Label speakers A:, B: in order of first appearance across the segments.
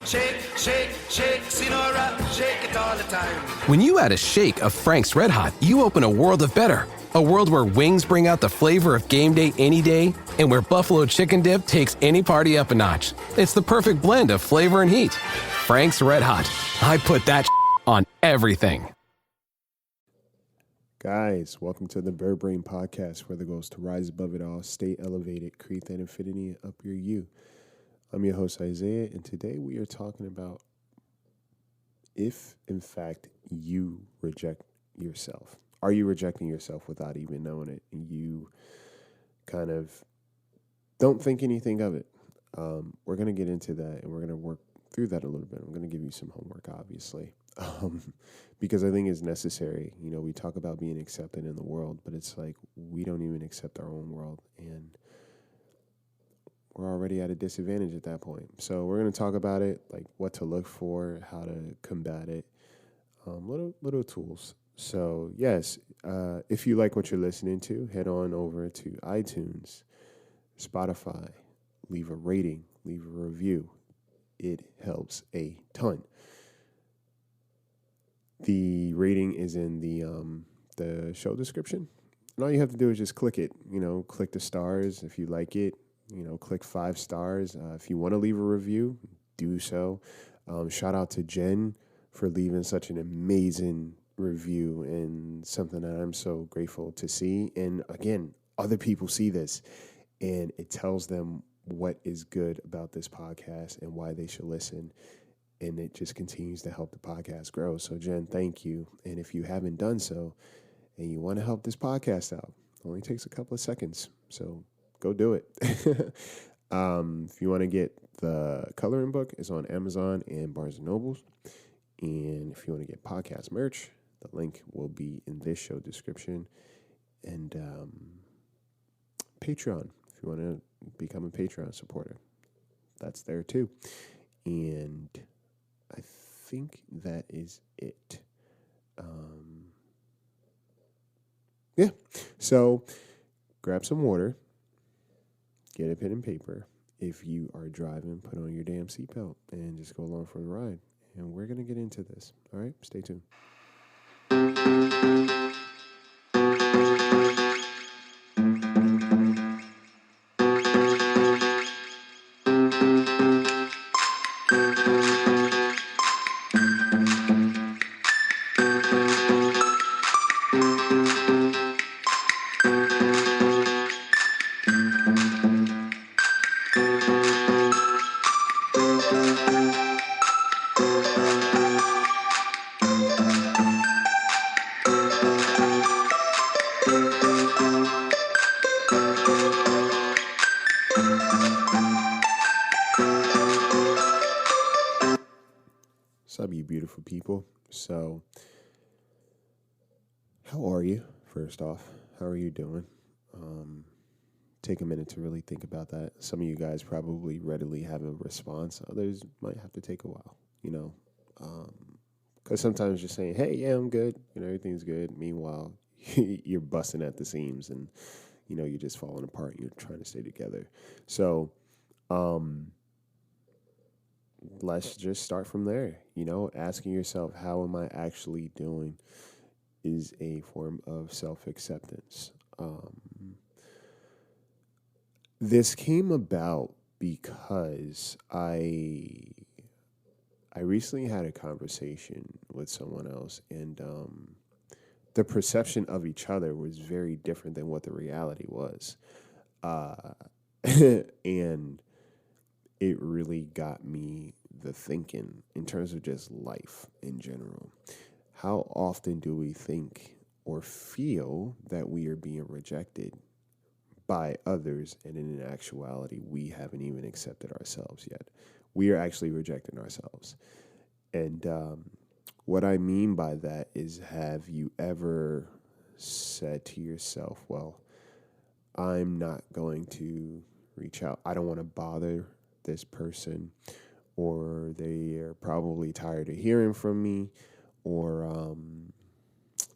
A: Shake, shake, shake, Sinora, shake it all the time.
B: When you add a shake of Frank's Red Hot, you open a world of better. A world where wings bring out the flavor of game day any day, and where buffalo chicken dip takes any party up a notch. It's the perfect blend of flavor and heat. Frank's Red Hot. I put that on everything.
C: Guys, welcome to the Bird Brain Podcast, where the goal is to rise above it all, stay elevated, create that infinity, and up your you. I'm your host, Isaiah, and today we are talking about if, in fact, you reject yourself. Are you rejecting yourself without even knowing it? And you kind of don't think anything of it. We're going to get into that, and we're going to work through that a little bit. I'm going to give you some homework, obviously, because I think it's necessary. You know, we talk about being accepted in the world, but it's like we don't even accept our own world, and we're already at a disadvantage at that point. So we're going to talk about it, like what to look for, how to combat it, little tools. So yes, if you like what you're listening to, head on over to iTunes, Spotify, leave a rating, leave a review. It helps a ton. The rating is in the show description, and all you have to do is just click it. You know, click the stars if you like it. You know, click 5 stars. If you want to leave a review, do so. Shout out to Jen for leaving such an amazing review and something that I'm so grateful to see. And again, other people see this and it tells them what is good about this podcast and why they should listen. And it just continues to help the podcast grow. So Jen, thank you. And if you haven't done so and you want to help this podcast out, it only takes a couple of seconds. So go do it. If you want to get the coloring book, it's on Amazon and Barnes & Nobles. And if you want to get podcast merch, the link will be in this show description. And Patreon, if you want to become a Patreon supporter, that's there too. And I think that is it. Yeah. So grab some water. Get a pen and paper. If you are driving, put on your damn seatbelt and just go along for the ride. And we're going to get into this. All right? Stay tuned. What's up, you beautiful people? So, how are you, first off? How are you doing? Take a minute to really think about that. Some of you guys probably readily have a response. Others might have to take a while, you know. Because sometimes you're saying, hey, yeah, I'm good. You know, everything's good. Meanwhile, you're busting at the seams and, you know, you're just falling apart and you're trying to stay together. So, let's just start from there. You know, asking yourself, how am I actually doing is a form of self-acceptance. This came about because I recently had a conversation with someone else, and the perception of each other was very different than what the reality was. And it really got me the thinking in terms of just life in general. How often do we think or feel that we are being rejected by others, and in actuality, we haven't even accepted ourselves yet? We are actually rejecting ourselves. And what I mean by that is, have you ever said to yourself, well, I'm not going to reach out. I don't want to bother this person, or they are probably tired of hearing from me, or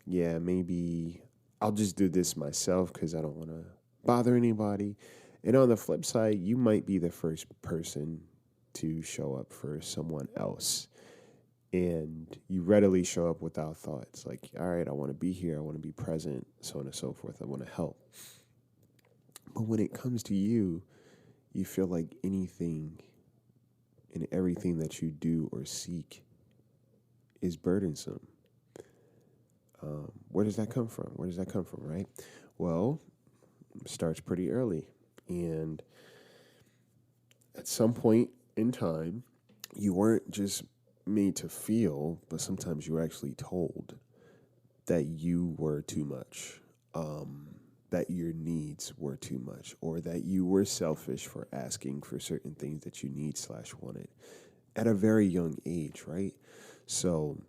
C: maybe I'll just do this myself because I don't want to bother anybody. And on the flip side, you might be the first person to show up for someone else. And you readily show up without thought. It's like, all right, I want to be here. I want to be present, so on and so forth. I want to help. But when it comes to you, you feel like anything and everything that you do or seek is burdensome. Where does that come from? Where does that come from, right? Well, it starts pretty early. And at some point in time, you weren't just made to feel, but sometimes you were actually told that you were too much, that your needs were too much, or that you were selfish for asking for certain things that you need/wanted at a very young age, right? So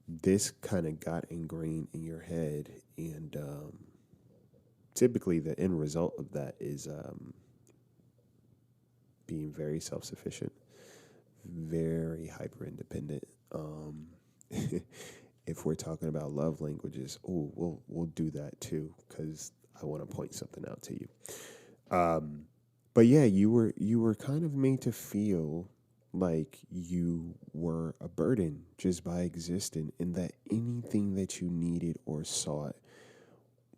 C: this kind of got ingrained in your head, and typically the end result of that is being very self-sufficient, very hyper-independent. If we're talking about love languages, we'll do that too, because I want to point something out to you. But yeah, you were kind of made to feel like you were a burden just by existing, and that anything that you needed or sought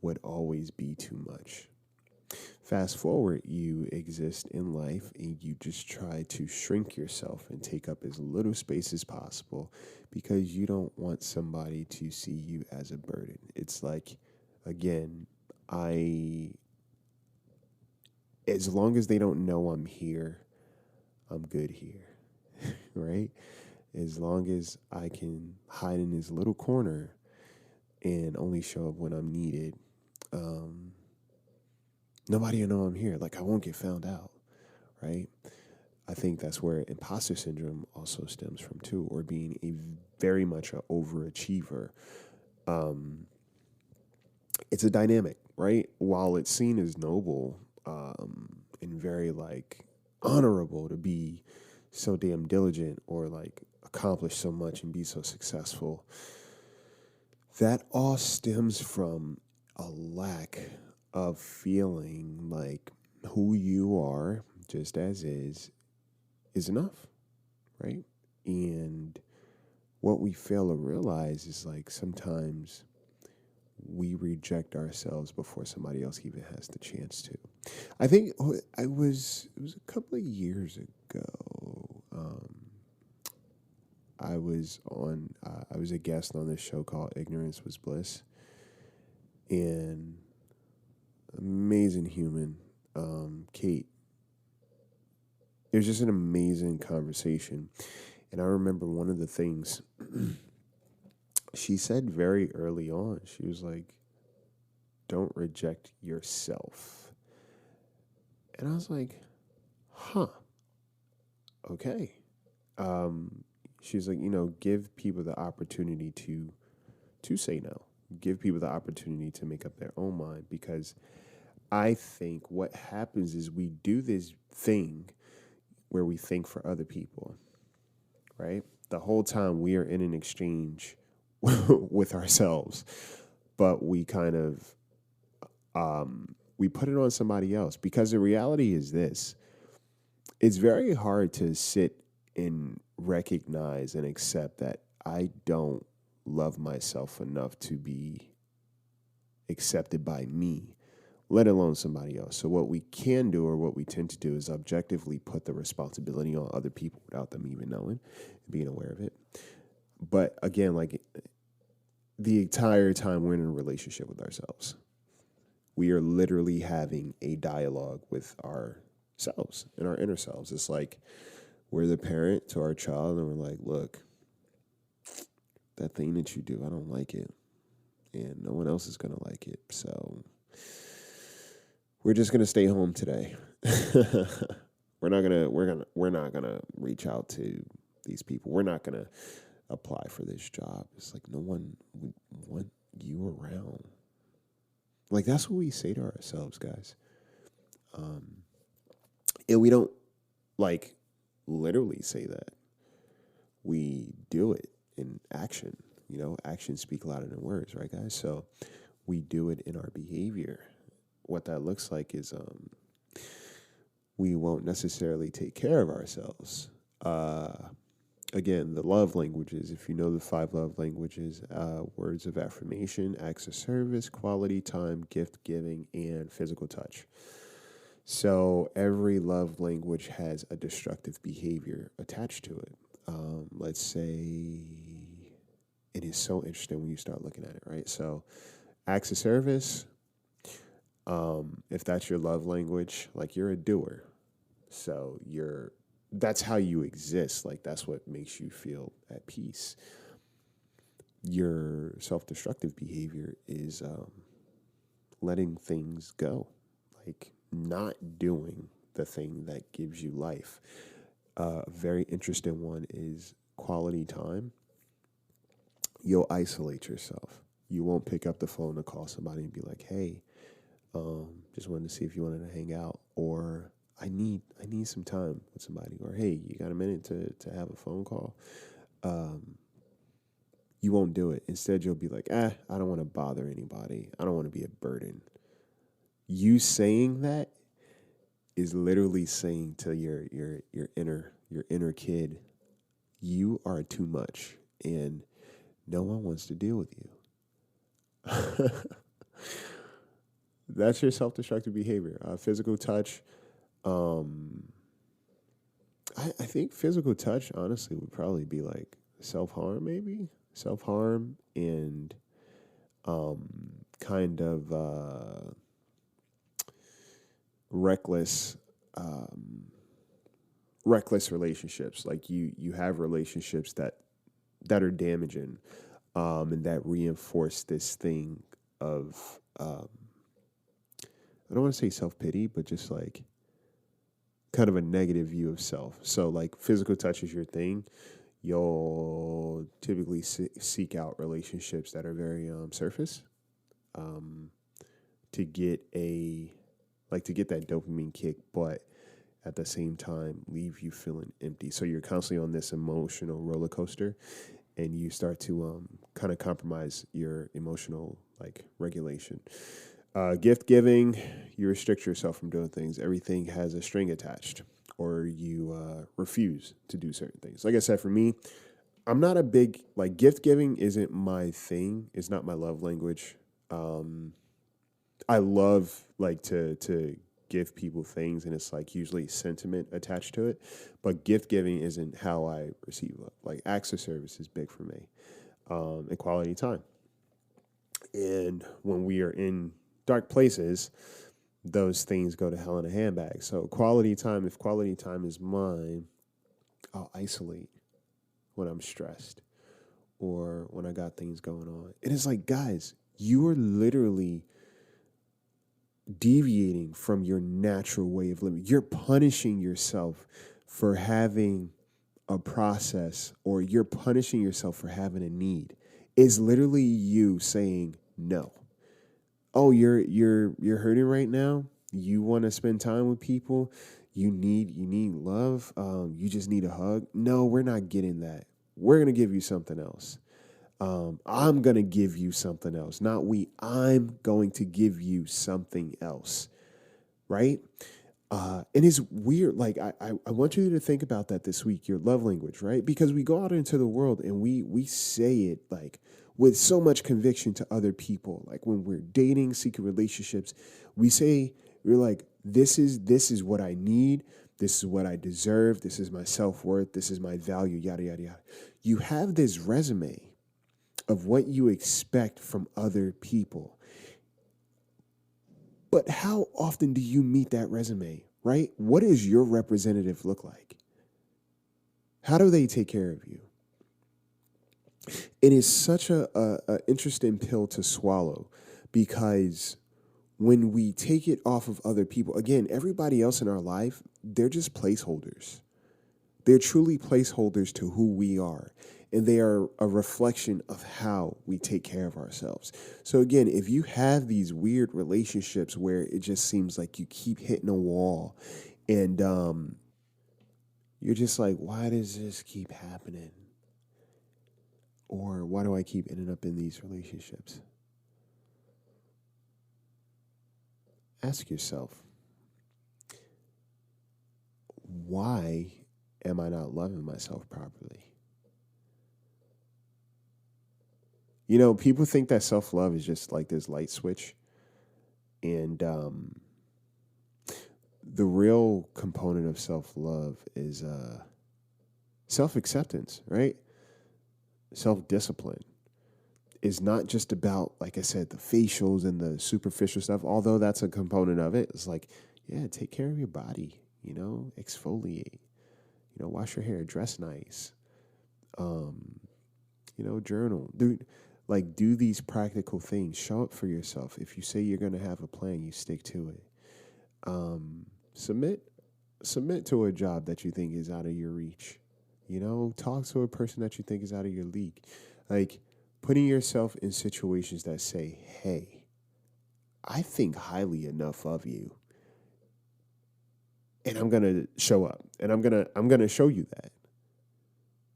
C: would always be too much. Fast forward, you exist in life and you just try to shrink yourself and take up as little space as possible because you don't want somebody to see you as a burden. It's like, again, as long as they don't know I'm here, I'm good here, right? As long as I can hide in this little corner and only show up when I'm needed, nobody will know I'm here. Like, I won't get found out, right? I think that's where imposter syndrome also stems from too, or being very much an overachiever. It's a dynamic, right? While it's seen as noble and very like honorable to be so damn diligent or like accomplish so much and be so successful, that all stems from a lack of feeling like who you are, just as is enough, right? And what we fail to realize is like sometimes we reject ourselves before somebody else even has the chance to. I think it was a couple of years ago. I was a guest on this show called Ignorance Was Bliss, and amazing human, Kate. It was just an amazing conversation. And I remember one of the things she said very early on, she was like, don't reject yourself. And I was like, huh, okay. She's like, give people the opportunity to say no. Give people the opportunity to make up their own mind, because I think what happens is we do this thing where we think for other people, right? The whole time we are in an exchange with ourselves, but we kind of we put it on somebody else, because the reality is this: it's very hard to sit and recognize and accept that I don't love myself enough to be accepted by me, let alone somebody else. So what we can do, or what we tend to do, is objectively put the responsibility on other people without them even knowing, being aware of it. But again, like the entire time we're in a relationship with ourselves, we are literally having a dialogue with ourselves and our inner selves. It's like we're the parent to our child, and we're like, look, that thing that you do, I don't like it, and no one else is going to like it. So we're just going to stay home today. We're not going to reach out to these people. We're not going to apply for this job. It's like, no one would want you around. Like, that's what we say to ourselves, guys. And we don't like literally say that. We do it in action. Actions speak louder than words, right, guys? So we do it in our behavior. What that looks like is we won't necessarily take care of ourselves Again, the love languages, if you know the 5 love languages, words of affirmation, acts of service, quality time, gift giving, and physical touch. So every love language has a destructive behavior attached to it. Let's say it is so interesting when you start looking at it, right? So acts of service, if that's your love language, like you're a doer. So that's how you exist. Like that's what makes you feel at peace. Your self-destructive behavior is letting things go, like not doing the thing that gives you life. A very interesting one is quality time. You'll isolate yourself. You won't pick up the phone to call somebody and be like, "Hey, just wanted to see if you wanted to hang out," or I need some time with somebody, or "Hey, you got a minute to have a phone call?" You won't do it. Instead, you'll be like, I don't want to bother anybody. I don't want to be a burden. You saying that is literally saying to your inner kid, you are too much, and no one wants to deal with you. That's your self-destructive behavior. Physical touch. I think physical touch, honestly, would probably be like self-harm, maybe self-harm and kind of reckless reckless relationships. Like you have relationships that are damaging, and that reinforce this thing of I don't want to say self-pity, but just like kind of a negative view of self. So like physical touch is your thing. You'll typically seek out relationships that are very surface, to get to get that dopamine kick, but at the same time leave you feeling empty. So you're constantly on this emotional roller coaster, and you start to kind of compromise your emotional like regulation. Gift giving, you restrict yourself from doing things. Everything has a string attached, or you refuse to do certain things. Like I said, for me, I'm not a big like gift giving isn't my thing. It's not my love language. I love like to give people things, and it's like usually sentiment attached to it. But gift giving isn't how I receive love. Like acts of service is big for me, and quality time. And when we are in dark places, those things go to hell in a handbag. So quality time, if quality time is mine, I'll isolate when I'm stressed or when I got things going on. And it's like, guys, you are literally deviating from your natural way of living. You're punishing yourself for having a process, or you're punishing yourself for having a need. It's literally you saying no. Oh, you're hurting right now. You want to spend time with people. You need love. You just need a hug. No, we're not getting that. We're gonna give you something else. I'm going to give you something else. Not we. I'm going to give you something else. Right? And it's weird. Like, I want you to think about that this week, your love language, right? Because we go out into the world and we say it like with so much conviction to other people. Like when we're dating, seeking relationships, we're like, this is what I need. This is what I deserve. This is my self-worth. This is my value, yada, yada, yada. You have this resume of what you expect from other people. But how often do you meet that resume, right? What does your representative look like? How do they take care of you? It is such a interesting pill to swallow, because when we take it off of other people, again, everybody else in our life, they're just placeholders. They're truly placeholders to who we are. And they are a reflection of how we take care of ourselves. So again, if you have these weird relationships where it just seems like you keep hitting a wall, and you're just like, why does this keep happening? Or why do I keep ending up in these relationships? Ask yourself, why am I not loving myself properly? You know, people think that self-love is just like this light switch. And the real component of self-love is self-acceptance, right? Self-discipline is not just about, like I said, the facials and the superficial stuff, although that's a component of it. It's like, yeah, take care of your body, exfoliate, wash your hair, dress nice, journal. Do these practical things. Show up for yourself. If you say you're going to have a plan, you stick to it. Submit to a job that you think is out of your reach. Talk to a person that you think is out of your league. Like, putting yourself in situations that say, hey, I think highly enough of you, and I'm going to show up, and I'm going to show you that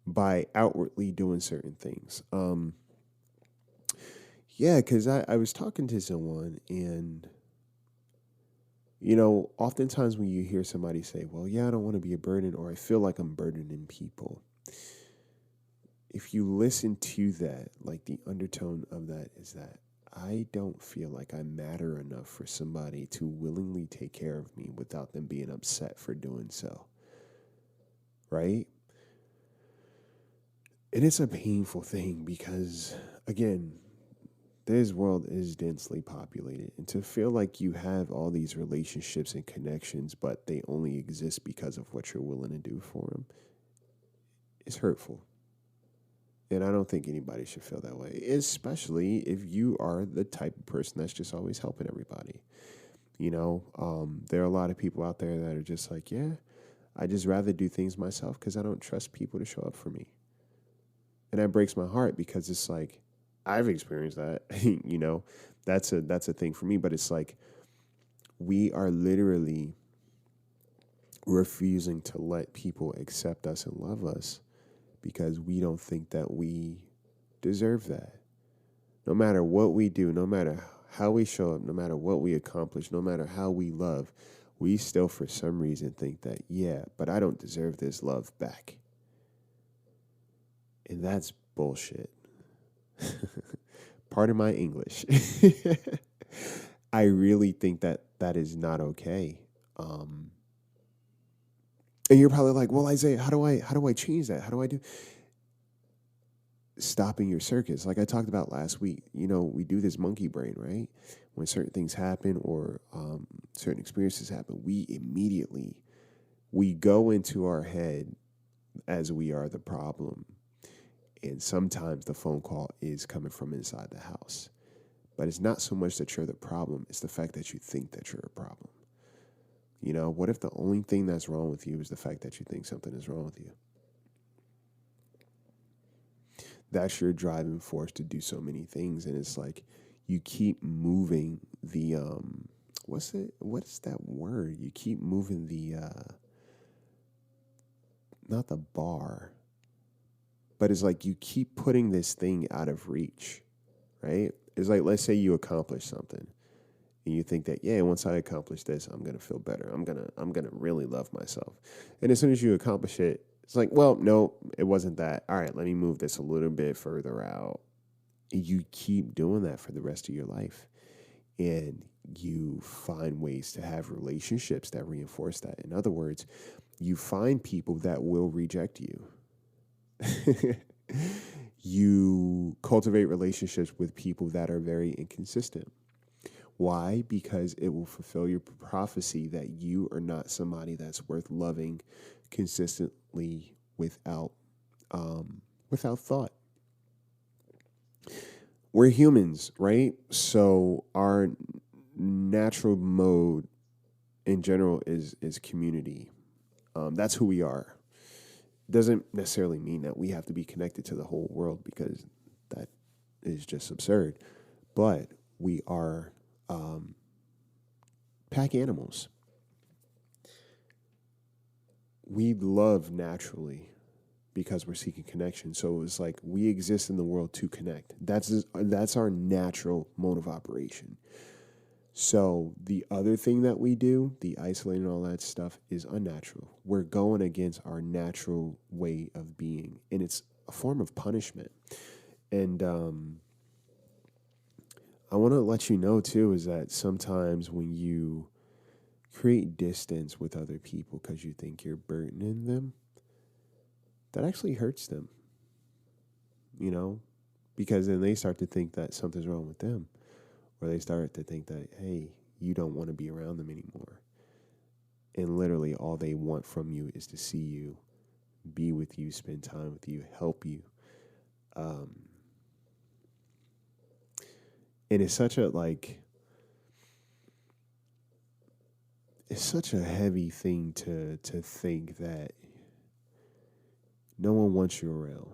C: by outwardly doing certain things. Yeah, because I was talking to someone, and oftentimes when you hear somebody say, well, yeah, I don't want to be a burden, or I feel like I'm burdening people, if you listen to that, like, the undertone of that is that I don't feel like I matter enough for somebody to willingly take care of me without them being upset for doing so. Right? And it's a painful thing because, again, this world is densely populated. And to feel like you have all these relationships and connections, but they only exist because of what you're willing to do for them, is hurtful. And I don't think anybody should feel that way, especially if you are the type of person that's just always helping everybody. There are a lot of people out there that are just like, yeah, I just rather do things myself because I don't trust people to show up for me. And that breaks my heart because it's like, I've experienced that, that's a thing for me. But it's like, we are literally refusing to let people accept us and love us because we don't think that we deserve that. No matter what we do, no matter how we show up, no matter what we accomplish, no matter how we love, we still for some reason think that, yeah, but I don't deserve this love back. And that's bullshit. Pardon my English. I really think that that is not okay. And you're probably like, well, Isaiah, how do I change that? How do I do? Stopping your circuits. Like I talked about last week, we do this monkey brain, right? When certain things happen or certain experiences happen, we go into our head as we are the problem. And sometimes the phone call is coming from inside the house. But it's not so much that you're the problem, it's the fact that you think that you're a problem. What if the only thing that's wrong with you is the fact that you think something is wrong with you? That's your driving force to do so many things. And it's like you keep moving the, what's that word? You keep moving the, not the bar, but it's like you keep putting this thing out of reach, right? It's like, let's say you accomplish something. And you think that, yeah, once I accomplish this, I'm going to feel better. I'm going to really love myself. And as soon as you accomplish it, it's like, well, no, it wasn't that. All right, let me move this a little bit further out. And you keep doing that for the rest of your life. And you find ways to have relationships that reinforce that. In other words, you find people that will reject you. You cultivate relationships with people that are very inconsistent. Why? Because it will fulfill your prophecy that you are not somebody that's worth loving consistently without thought. We're humans, right? So our natural mode in general is community. That's who we are. Doesn't necessarily mean that we have to be connected to the whole world because that is just absurd. But we are pack animals. We love naturally because we're seeking connection. So it's like we exist in the world to connect. That's our natural mode of operation. So the other thing that we do, the isolating and all that stuff, is unnatural. We're going against our natural way of being, and it's a form of punishment. And I want to let you know too is that sometimes when you create distance with other people because you think you're burdening them, that actually hurts them, you know, because then they start to think that something's wrong with them, or they start to think that, hey, you don't want to be around them anymore. And literally all they want from you is to see you, be with you, spend time with you, help you. Um, and it's such a heavy thing to think that no one wants you around.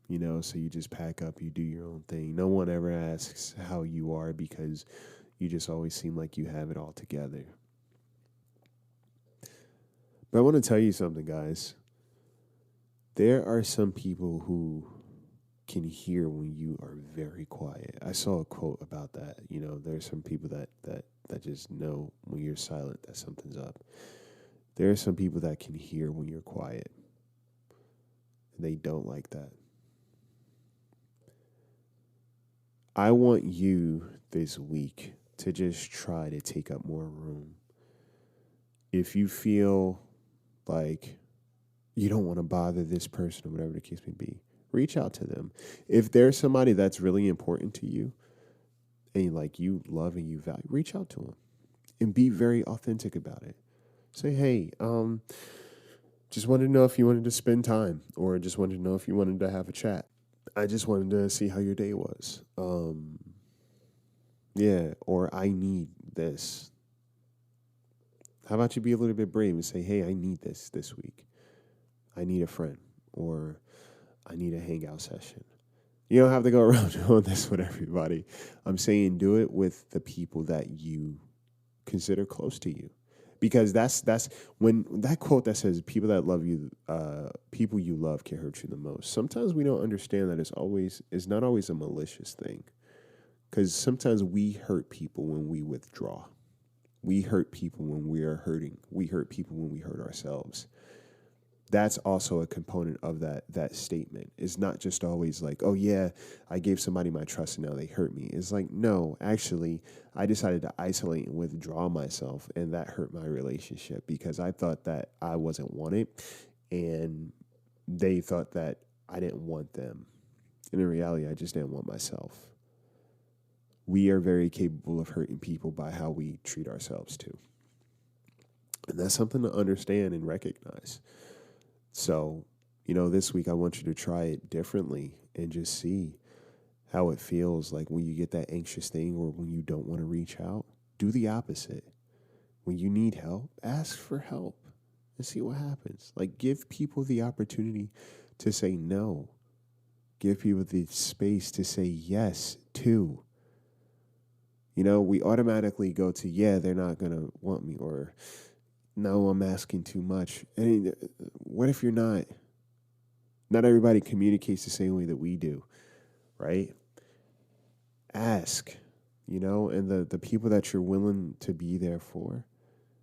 C: You know, so you just pack up, you do your own thing. No one ever asks how you are because you just always seem like you have it all together. But I want to tell you something, guys. There are some people who can hear when you are very quiet. I saw a quote about that. You know, there's some people that just know when you're silent that something's up. There are some people that can hear when you're quiet. And they don't like that. I want you this week to just try to take up more room. If you feel like you don't want to bother this person or whatever the case may be, reach out to them. If there's somebody that's really important to you and like you love and you value, reach out to them and be very authentic about it. Say, hey, just wanted to know if you wanted to spend time, or just wanted to know if you wanted to have a chat. I just wanted to see how your day was. Yeah, or I need this. How about you be a little bit brave and say, hey, I need this week. I need a friend, or I need a hangout session. You don't have to go around doing this with everybody. I'm saying do it with the people that you consider close to you. Because that's when that quote that says people that love you, people you love can hurt you the most. Sometimes we don't understand that it's not always a malicious thing. Because sometimes we hurt people when we withdraw. We hurt people when we are hurting. We hurt people when we hurt ourselves. That's also a component of that statement. It's not just always like, oh yeah, I gave somebody my trust and now they hurt me. It's like, no, actually, I decided to isolate and withdraw myself, and that hurt my relationship because I thought that I wasn't wanted, and they thought that I didn't want them. And in reality, I just didn't want myself. We are very capable of hurting people by how we treat ourselves too. And that's something to understand and recognize. So, this week I want you to try it differently and just see how it feels like when you get that anxious thing or when you don't want to reach out. Do the opposite. When you need help, ask for help and see what happens. Like, give people the opportunity to say no. Give people the space to say yes too. We automatically go to, yeah, they're not going to want me, or no, I'm asking too much. And what if you're not? Not everybody communicates the same way that we do, right? Ask, and the people that you're willing to be there for,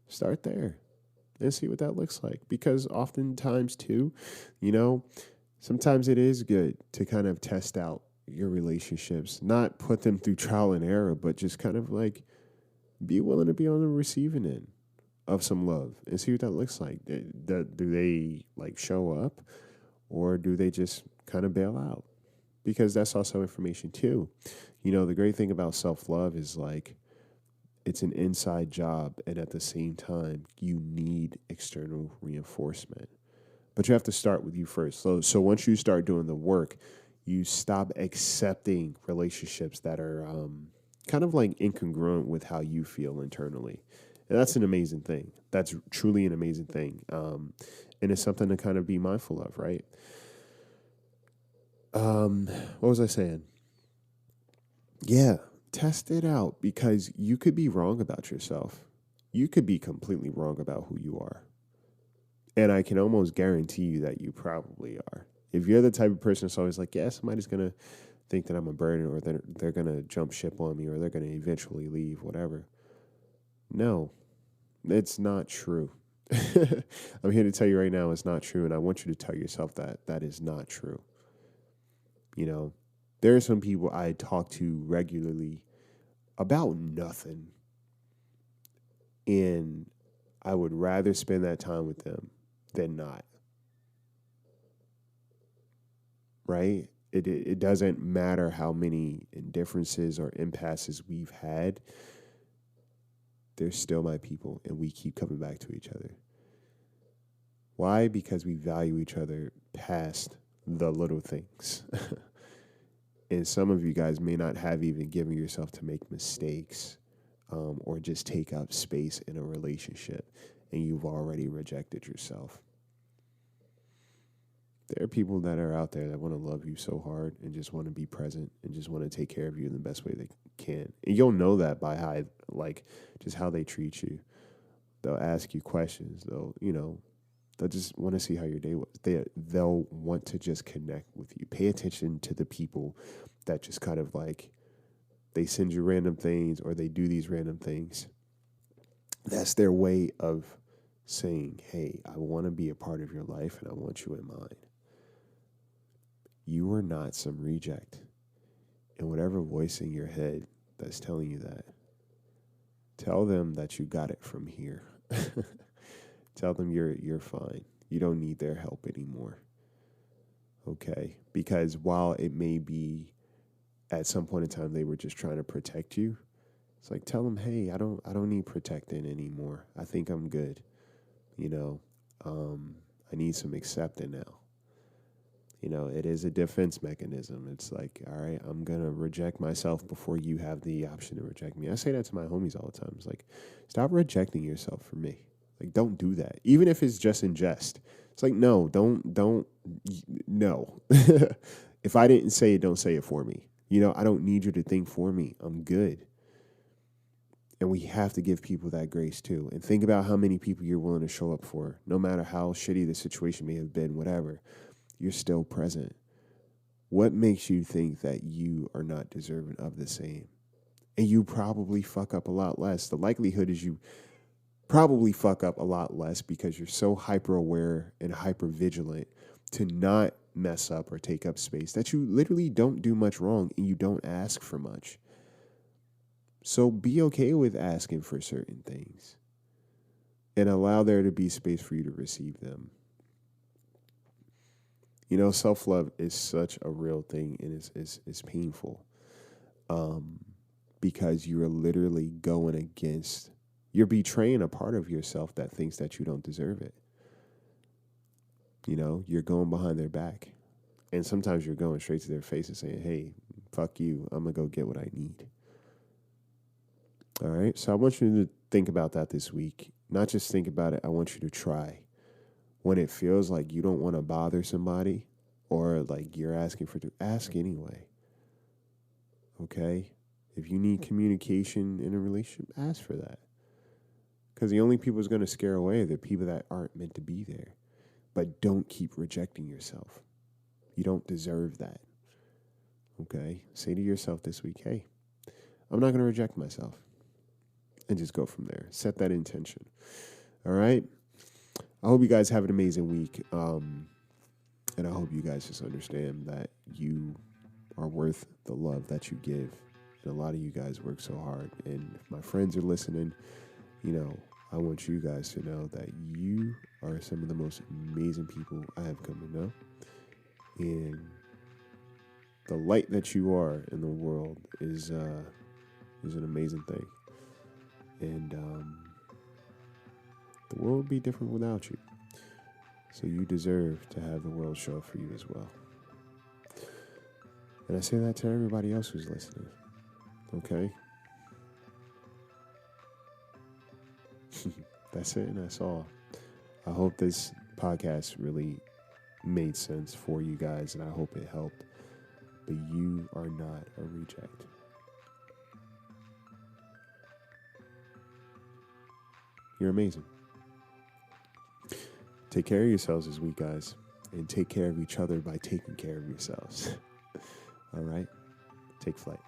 C: start there and see what that looks like. Because oftentimes too, sometimes it is good to kind of test out your relationships, not put them through trial and error, but just kind of like be willing to be on the receiving end of some love and see what that looks like. Do they like show up, or do they just kind of bail out? Because that's also information too. The great thing about self-love is like it's an inside job, and at the same time you need external reinforcement. But you have to start with you first. So once you start doing the work, you stop accepting relationships that are kind of like incongruent with how you feel internally. And that's an amazing thing. That's truly an amazing thing. And it's something to kind of be mindful of, right? What was I saying? Yeah, test it out, because you could be wrong about yourself. You could be completely wrong about who you are. And I can almost guarantee you that you probably are. If you're the type of person that's always like, yeah, somebody's going to think that I'm a burden, or they're going to jump ship on me, or they're going to eventually leave, whatever. No, it's not true. I'm here to tell you right now it's not true, and I want you to tell yourself that that is not true. You know, there are some people I talk to regularly about nothing, and I would rather spend that time with them than not. Right? It doesn't matter how many indifferences or impasses we've had, they're still my people, and we keep coming back to each other. Why? Because we value each other past the little things. And some of you guys may not have even given yourself to make mistakes, or just take up space in a relationship, and you've already rejected yourself. There are people that are out there that want to love you so hard and just want to be present and just want to take care of you in the best way they can. And you'll know that by just how they treat you. They'll ask you questions. They'll just want to see how your day was. They'll want to just connect with you. Pay attention to the people that just kind of they send you random things, or they do these random things. That's their way of saying, hey, I want to be a part of your life and I want you in mine. You are not some reject. And whatever voice in your head that's telling you that, tell them that you got it from here. Tell them you're fine. You don't need their help anymore. Okay? Because while it may be at some point in time they were just trying to protect you, it's like, tell them, hey, I don't need protecting anymore. I think I'm good. I need some accepting now. It is a defense mechanism. It's like, all right, I'm going to reject myself before you have the option to reject me. I say that to my homies all the time. It's like, stop rejecting yourself for me. Like, don't do that. Even if it's just in jest. It's like, no. If I didn't say it, don't say it for me. I don't need you to think for me. I'm good. And we have to give people that grace too. And think about how many people you're willing to show up for. No matter how shitty the situation may have been, whatever, you're still present. What makes you think that you are not deserving of the same? And you probably fuck up a lot less. The likelihood is you probably fuck up a lot less because you're so hyper aware and hyper vigilant to not mess up or take up space that you literally don't do much wrong and you don't ask for much. So be okay with asking for certain things and allow there to be space for you to receive them. Self-love is such a real thing, and it's painful because you're literally going against, you're betraying a part of yourself that thinks that you don't deserve it. You're going behind their back, and sometimes you're going straight to their face and saying, hey, fuck you, I'm going to go get what I need. All right, so I want you to think about that this week. Not just think about it, I want you to try. When it feels like you don't want to bother somebody or like you're asking ask anyway. Okay? If you need communication in a relationship, ask for that. Because the only people who's going to scare away are the people that aren't meant to be there. But don't keep rejecting yourself. You don't deserve that. Okay? Say to yourself this week, hey, I'm not going to reject myself. And just go from there. Set that intention. All right? I hope you guys have an amazing week. And I hope you guys just understand that you are worth the love that you give. And a lot of you guys work so hard. And if my friends are listening, I want you guys to know that you are some of the most amazing people I have come to know. And the light that you are in the world is an amazing thing. And the world would be different without you. So you deserve to have the world show up for you as well. And I say that to everybody else who's listening. Okay? That's it and that's all. I hope this podcast really made sense for you guys, and I hope it helped. But you are not a reject. You're amazing. Take care of yourselves this week, guys. And take care of each other by taking care of yourselves. All right, take flight.